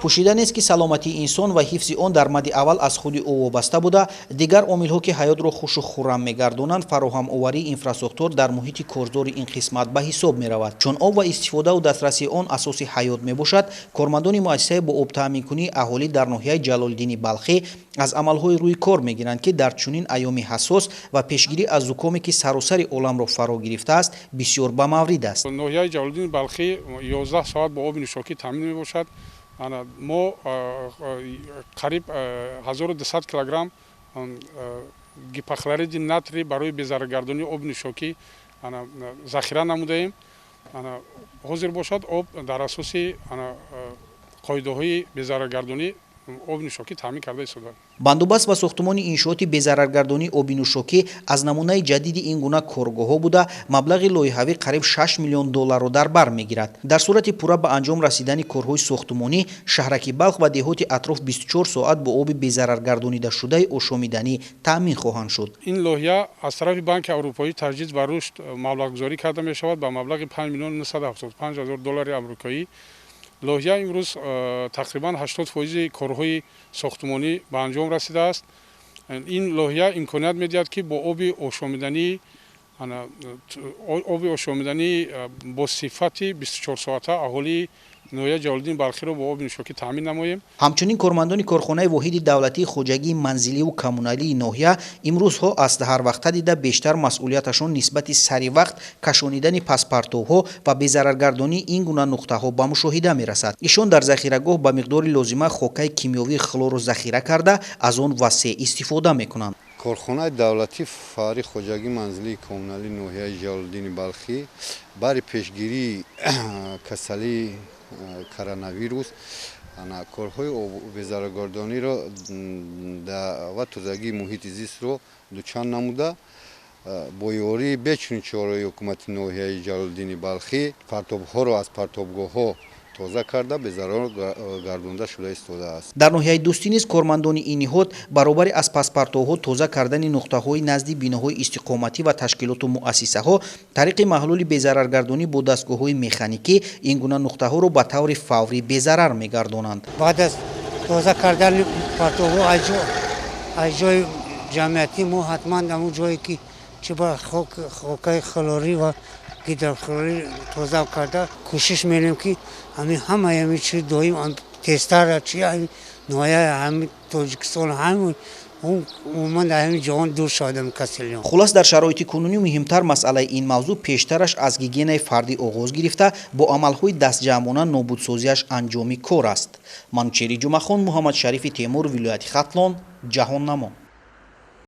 пӯшида нест ки саломатии инсон ва ҳифзи он дар мадди аввал аз худи ӯ вобаста буда, дигар омилҳо ки ҳаётро хушу хуррам мегардонанд, фароҳамоварии инфраструктур дар муҳити корзори ин қисмат ба ҳисоб меравад. Чун об ва истифодаву дастрасии он асоси ҳаёт мебошад, кормандони муассисаи бо обтаъминкунии аҳолӣ дар ноҳияи Ҷалолиддини Балхӣ аз амалҳои рӯи кор мегиранд, ки дар чунин айёми ҳассос ва пешгирӣ аз зукоме ки саросари оламро фаро гирифтааст, бисёр ба маврид аст. ноҳияи Ҷалолиддини Балхӣ 11 соат бо оби нӯшокӣ таъмин мебошад. мо қариб 1200 килограмм гипохлориди натрий барои безараргардонии оби нӯшокӣ захира намудаем. ҳозир бошад об дар асоси қоидаҳои безараргардонии оби нӯшокӣ таъмин карда истодаанд. бандобаст ва сохтумони иншооти безараргардонии оби нӯшокӣ аз намунаи ҷадиди ин гуна коргоҳҳо буда, маблағи лоиҳавӣ қариб $6 миллион дар бар мегирад. дар сурати пурра ба анҷом расидани корҳои сохтумонӣ, шаҳраки Балх ва деҳоти атроф 24 соат бо оби безараргардонидашудаи ошомиданӣ таъмин хоҳанд шуд. ин лоиҳа аз тарафи Банки Аврупоӣ таҷдид ва рушд маблағгузорӣ карда мешавад ба маблағи $5,975,000 амрикоӣ. лоиҳа имрӯз тақрибан 80% корҳои сохтумонӣ ба анҷом расидааст. ин лоиҳа имконият медиҳад ки бо оби ошомидании бо сифати 24 соата аҳолии ноҳияи Ҷалолиддини Балхиро бо оби нӯшокӣ таъмин намоем. ҳамчунин кормандони корхонаи воҳиди давлатии хоҷагии манзиливу коммуналии ноҳия имрӯзҳо аз ҳарвақта дида бештар масъулияташон нисбати сари вақт кашонидани паспортовҳо ва безараргардонии ин гуна нуқтаҳо ба мушоҳида мерасад. ишон дар захирагоҳ ба миқдори лозима хокаи кимиёвии хлорро захира карда, аз он васеъ истифода мекунанд. корхонаи давлатии фарри хоҷагии манзилии коммуналии ноҳияи Ҷалолиддини Балхӣ бари пешгирии касалии коронавирус корҳои безараргардониро ва тозагии муҳити зистро дучанд намуда, бо ёрии бечунин чораи ҳукумати ноҳияи Ҷалолиддини Балхӣ партобҳоро аз партобгоҳҳо тоза карда безарар гардонда шуда истодааст. дар ноҳияи дӯстӣ низ кормандони ин ниҳод баробари аз паспортовҳо тоза кардани нуқтаҳои назди биноҳои истиқоматӣ ва ташкилоту муассисаҳо тариқи маҳлули безараргардонӣ бо дастгоҳҳои механикӣ ин гуна нуқтаҳоро ба таври фаврӣ безарар мегардонанд. баъд аз тоза кардани партовҳо аз ҷои ҷамъиятӣ мо ҳатман ҳамон ҷое ки чӣ ба хокаи хлорӣ ва гидрохлорӣ тоза карда кӯшиш мекунем ки ҳамаи ҳамин чиз доим тестара чи ноҳияи ҳамин Тоҷикистон ҳамин умуман дар ҳамин ҷаҳон дур шавадам касалиён. хулос дар шароити кунунӣ муҳимтар масъалаи ин мавзӯъ пештараш аз гигиенаи фардӣ оғоз гирифта бо амалҳои дастҷамъона нобудсозиаш анҷоми кор аст. манучери ҷумахон, Муҳаммад Шарифи Темур, вилояти Хатлон, ҷаҳоннамо.